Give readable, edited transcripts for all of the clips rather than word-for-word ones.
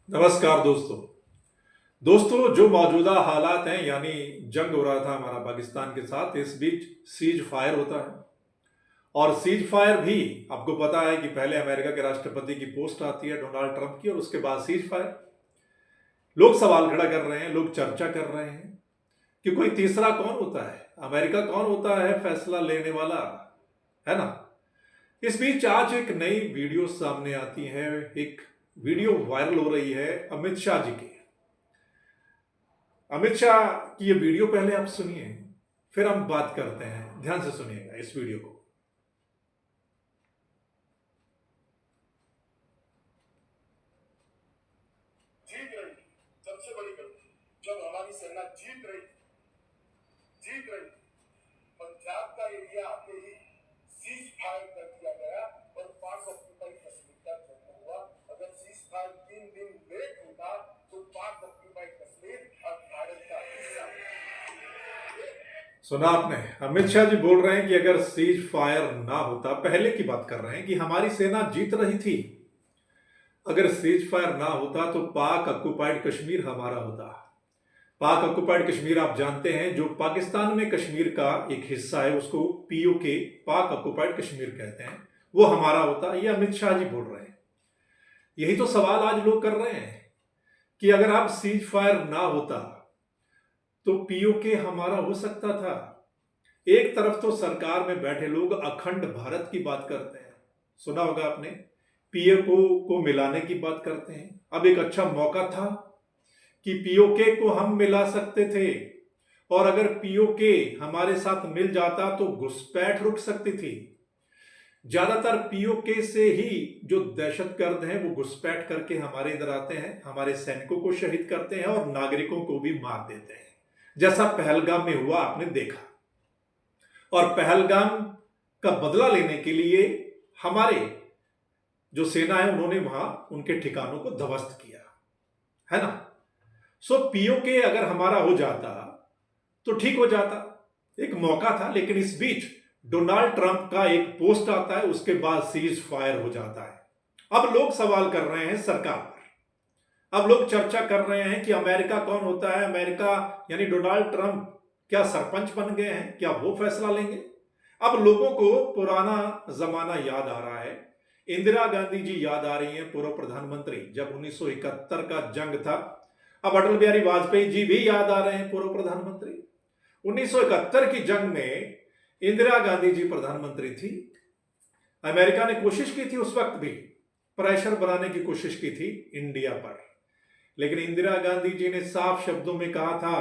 नमस्कार दोस्तों। जो मौजूदा हालात हैं यानी जंग हो रहा था हमारा पाकिस्तान के साथ, इस बीच सीज फायर होता है। और सीज फायर भी आपको पता है कि पहले अमेरिका के राष्ट्रपति की पोस्ट आती है डोनाल्ड ट्रंप की, और उसके बाद सीज फायर। लोग सवाल खड़ा कर रहे हैं, लोग चर्चा कर रहे हैं कि कोई तीसरा कौन होता है, अमेरिका कौन होता है फैसला लेने वाला, है ना। इस बीच आज एक नई वीडियो सामने आती है, एक वीडियो वायरल हो रही है अमित शाह जी की। अमित शाह की ये वीडियो पहले आप सुनिए, फिर हम बात करते हैं। ध्यान से सुनिएगा इस वीडियो को। जीत रही थी सबसे बड़ी गलती जब हमारी सेना जीत रही थी पंजाब का एरिया आते ही सीज फायर कर दिया गया और 5 अक्टूबर कश्मीर का जन्म हुआ। अगर सीज फायर 3 दिन लेट होता तो 5 अक्टूबर कश्मीर अब भारत का हिस्सा। सुना आपने, अमित शाह जी बोल रहे हैं कि अगर सीज फायर ना होता, पहले की बात कर रहे हैं कि हमारी सेना जीत रही थी, अगर सीज फायर ना होता तो पाक ऑक्युपाइड कश्मीर हमारा होता। पाक ऑक्युपाइड कश्मीर आप जानते हैं, जो पाकिस्तान में कश्मीर का एक हिस्सा है, उसको पीओके, पाक ऑक्युपाइड कश्मीर कहते हैं, वो हमारा होता। ये अमित शाह जी बोल रहे हैं। यही तो सवाल आज लोग कर रहे हैं कि अगर आप सीज फायर ना होता तो पीओके हमारा हो सकता था। एक तरफ तो सरकार में बैठे लोग अखंड भारत की बात करते हैं, सुना होगा आपने, पीओके को मिलाने की बात करते हैं। अब एक अच्छा मौका था कि पीओके को हम मिला सकते थे, और अगर पीओके हमारे साथ मिल जाता तो घुसपैठ रुक सकती थी। ज्यादातर पीओके से ही जो दहशतगर्द हैं वो घुसपैठ करके हमारे इधर आते हैं, हमारे सैनिकों को शहीद करते हैं और नागरिकों को भी मार देते हैं, जैसा पहलगाम में हुआ आपने देखा। और पहलगाम का बदला लेने के लिए हमारे जो सेना है उन्होंने वहां उनके ठिकानों को ध्वस्त किया, है ना। सो पीओके अगर हमारा हो जाता तो ठीक हो जाता, एक मौका था। लेकिन इस बीच डोनाल्ड ट्रंप का एक पोस्ट आता है, उसके बाद सीज फायर हो जाता है। अब लोग सवाल कर रहे हैं सरकार पर, अब लोग चर्चा कर रहे हैं कि अमेरिका कौन होता है, अमेरिका यानी डोनाल्ड ट्रंप क्या सरपंच बन गए हैं, क्या वो फैसला लेंगे। अब लोगों को पुराना जमाना याद आ रहा है, इंदिरा गांधी जी याद आ रही हैं, पूर्व प्रधानमंत्री, जब 1971 का जंग था। अब अटल बिहारी वाजपेयी जी भी याद आ रहे हैं, पूर्व प्रधानमंत्री। 1971 की जंग में इंदिरा गांधी जी प्रधानमंत्री थी। अमेरिका ने कोशिश की थी उस वक्त भी, प्रेशर बनाने की कोशिश की थी इंडिया पर, लेकिन इंदिरा गांधी जी ने साफ शब्दों में कहा था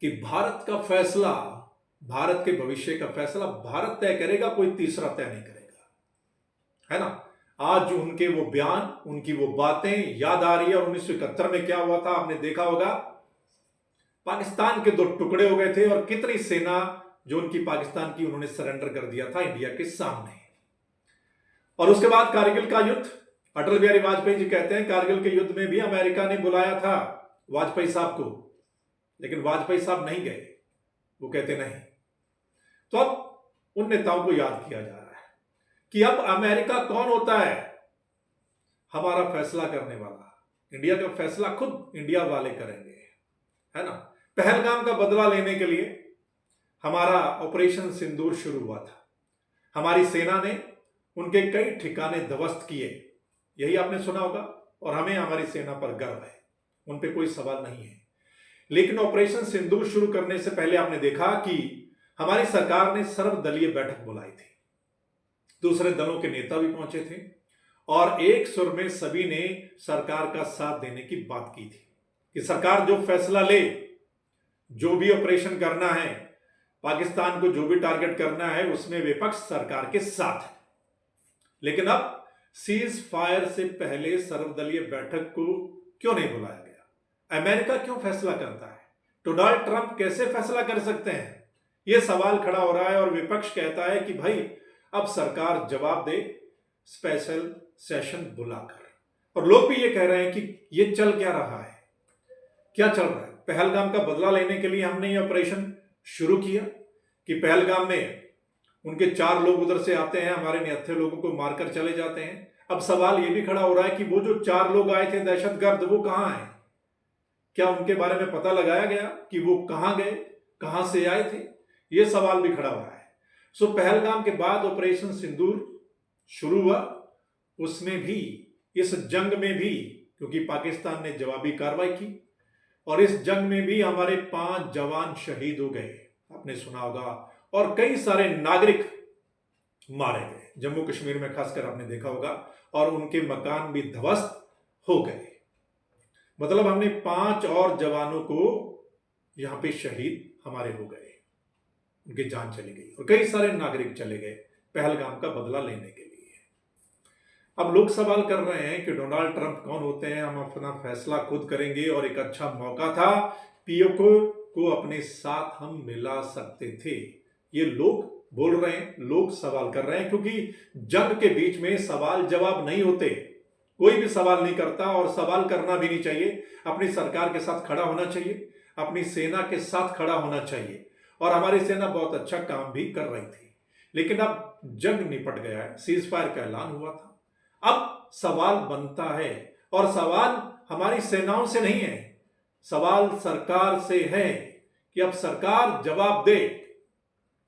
कि भारत का फैसला, भारत के भविष्य का फैसला भारत तय करेगा, कोई तीसरा तय नहीं करेगा, है ना। आज जो उनके वो बयान, उनकी वो बातें याद आ रही है। और 1971 में क्या हुआ था आपने देखा होगा, पाकिस्तान के दो टुकड़े हो गए थे, और कितनी सेना जो उनकी पाकिस्तान की उन्होंने सरेंडर कर दिया था इंडिया के सामने। और उसके बाद कारगिल का युद्ध, अटल बिहारी वाजपेयी जी कहते हैं कारगिल के युद्ध में भी अमेरिका ने बुलाया था वाजपेयी साहब को, लेकिन वाजपेयी साहब नहीं गए, वो कहते नहीं। तो अब उन नेताओं को याद किया जा रहा है कि अब अमेरिका कौन होता है हमारा फैसला करने वाला। इंडिया का फैसला खुद इंडिया वाले करेंगे, है ना। पहलगाम का बदला लेने के लिए हमारा ऑपरेशन सिंदूर शुरू हुआ था। हमारी सेना ने उनके कई ठिकाने ध्वस्त किए, यही आपने सुना होगा, और हमें हमारी सेना पर गर्व है, उन पे कोई सवाल नहीं है। लेकिन ऑपरेशन सिंदूर शुरू करने से पहले आपने देखा कि हमारी सरकार ने सर्वदलीय बैठक बुलाई थी, दूसरे दलों के नेता भी पहुंचे थे, और एक सुर में सभी ने सरकार का साथ देने की बात की थी कि सरकार जो फैसला ले, जो भी ऑपरेशन करना है, पाकिस्तान को जो भी टारगेट करना है, उसमें विपक्ष सरकार के साथ है। लेकिन अब सीज फायर से पहले सर्वदलीय बैठक को क्यों नहीं बुलाया गया? अमेरिका क्यों फैसला करता है? डोनाल्ड ट्रंप कैसे फैसला कर सकते हैं? यह सवाल खड़ा हो रहा है, और विपक्ष कहता है कि भाई अब सरकार जवाब दे स्पेशल सेशन बुलाकर। और लोग भी ये कह रहे हैं कि ये चल क्या रहा है, क्या चल रहा है। पहलगाम का बदला लेने के लिए हमने ये ऑपरेशन शुरू किया कि पहलगाम में उनके 4 लोग उधर से आते हैं, हमारे निहत्थे लोगों को मारकर चले जाते हैं। अब सवाल ये भी खड़ा हो रहा है कि वो जो 4 लोग आए थे दहशतगर्द, वो कहां हैं? क्या उनके बारे में पता लगाया गया कि वो कहां गए, कहां से आए थे? ये सवाल भी खड़ा हो रहा है। सो पहलगाम के बाद ऑपरेशन सिंदूर शुरू हुआ। उसमें भी, इस जंग में भी, क्योंकि पाकिस्तान ने जवाबी कार्रवाई की, और इस जंग में भी हमारे 5 जवान शहीद हो गए, आपने सुना होगा, और कई सारे नागरिक मारे गए। जम्मू कश्मीर में खासकर आपने देखा होगा, और उनके मकान भी ध्वस्त हो गए। मतलब हमने 5 और जवानों को यहां पे शहीद हमारे हो गए, उनकी जान चली गई, और कई सारे नागरिक चले गए पहलगाम का बदला लेने के लिए। अब लोग सवाल कर रहे हैं कि डोनाल्ड ट्रंप कौन होते हैं, हम अपना फैसला खुद करेंगे, और एक अच्छा मौका था, पीओके को अपने साथ हम मिला सकते थे। ये लोग बोल रहे हैं, लोग सवाल कर रहे हैं, क्योंकि जंग के बीच में सवाल जवाब नहीं होते। कोई भी सवाल नहीं करता, और सवाल करना भी नहीं चाहिए। अपनी सरकार के साथ खड़ा होना चाहिए, अपनी सेना के साथ खड़ा होना चाहिए, और हमारी सेना बहुत अच्छा काम भी कर रही थी। लेकिन अब जंग निपट गया है, सीज फायर का ऐलान हुआ था। अब सवाल बनता है, और सवाल हमारी सेनाओं से नहीं है, सवाल सरकार से है कि अब सरकार जवाब दे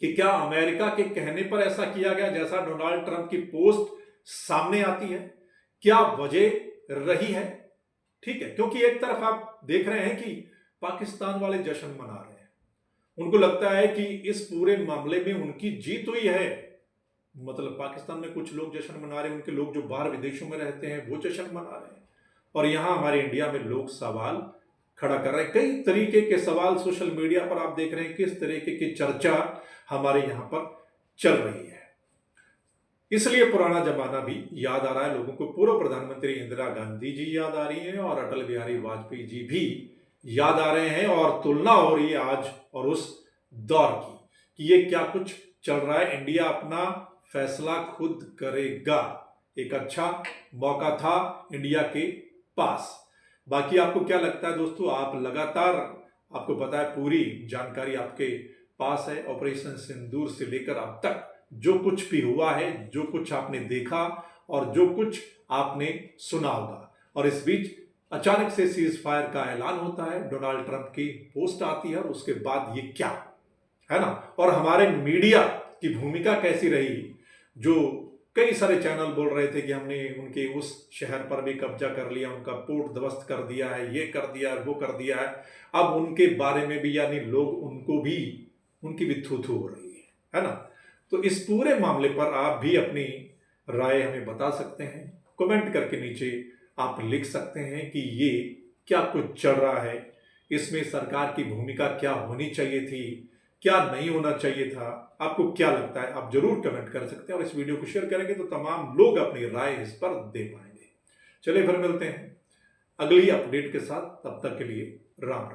कि क्या अमेरिका के कहने पर ऐसा किया गया, जैसा डोनाल्ड ट्रंप की पोस्ट सामने आती है, क्या वजह रही है? ठीक है, क्योंकि एक तरफ आप देख रहे हैं कि पाकिस्तान वाले जश्न मना रहे हैं, उनको लगता है कि इस पूरे मामले में उनकी जीत हुई है। मतलब पाकिस्तान में कुछ लोग जश्न मना रहे हैं, उनके लोग जो बाहर विदेशों में रहते हैं वो जश्न मना रहे हैं, और यहां हमारे इंडिया में लोग सवाल खड़ा कर रहे हैं। कई तरीके के सवाल सोशल मीडिया पर आप देख रहे हैं, किस तरीके की चर्चा हमारे यहां पर चल रही है। इसलिए पुराना जमाना भी याद आ रहा है लोगों को। पूर्व प्रधानमंत्री इंदिरा गांधी जी याद आ रही हैं, और अटल बिहारी वाजपेयी जी भी याद आ रहे हैं, और तुलना हो रही है आज और उस दौर की कि ये क्या कुछ चल रहा है। इंडिया अपना फैसला खुद करेगा, एक अच्छा मौका था इंडिया के पास। बाकी आपको क्या लगता है दोस्तों? आप लगातार, आपको पता है पूरी जानकारी आपके पास है, ऑपरेशन सिंदूर से लेकर अब तक जो कुछ भी हुआ है, जो कुछ आपने देखा और जो कुछ आपने सुना होगा। और इस बीच अचानक से सीज फायर का ऐलान होता है, डोनाल्ड ट्रंप की पोस्ट आती है, और उसके बाद ये क्या है ना, और हमारे मीडिया की भूमिका कैसी रही, जो कई सारे चैनल बोल रहे थे कि हमने उनके उस शहर पर भी कब्जा कर लिया, उनका पोर्ट ध्वस्त कर दिया है, ये कर दिया है, वो कर दिया है। अब उनके बारे में भी, यानी लोग उनको भी, उनकी भी थू थू हो रही है ना। तो इस पूरे मामले पर आप भी अपनी राय हमें बता सकते हैं, कमेंट करके नीचे आप लिख सकते हैं कि ये क्या कुछ चल रहा है, इसमें सरकार की भूमिका क्या होनी चाहिए थी, क्या नहीं होना चाहिए था। आपको क्या लगता है, आप जरूर कमेंट कर सकते हैं, और इस वीडियो को शेयर करेंगे तो तमाम लोग अपनी राय इस पर दे पाएंगे। चलिए फिर मिलते हैं अगली अपडेट के साथ, तब तक के लिए राम राम।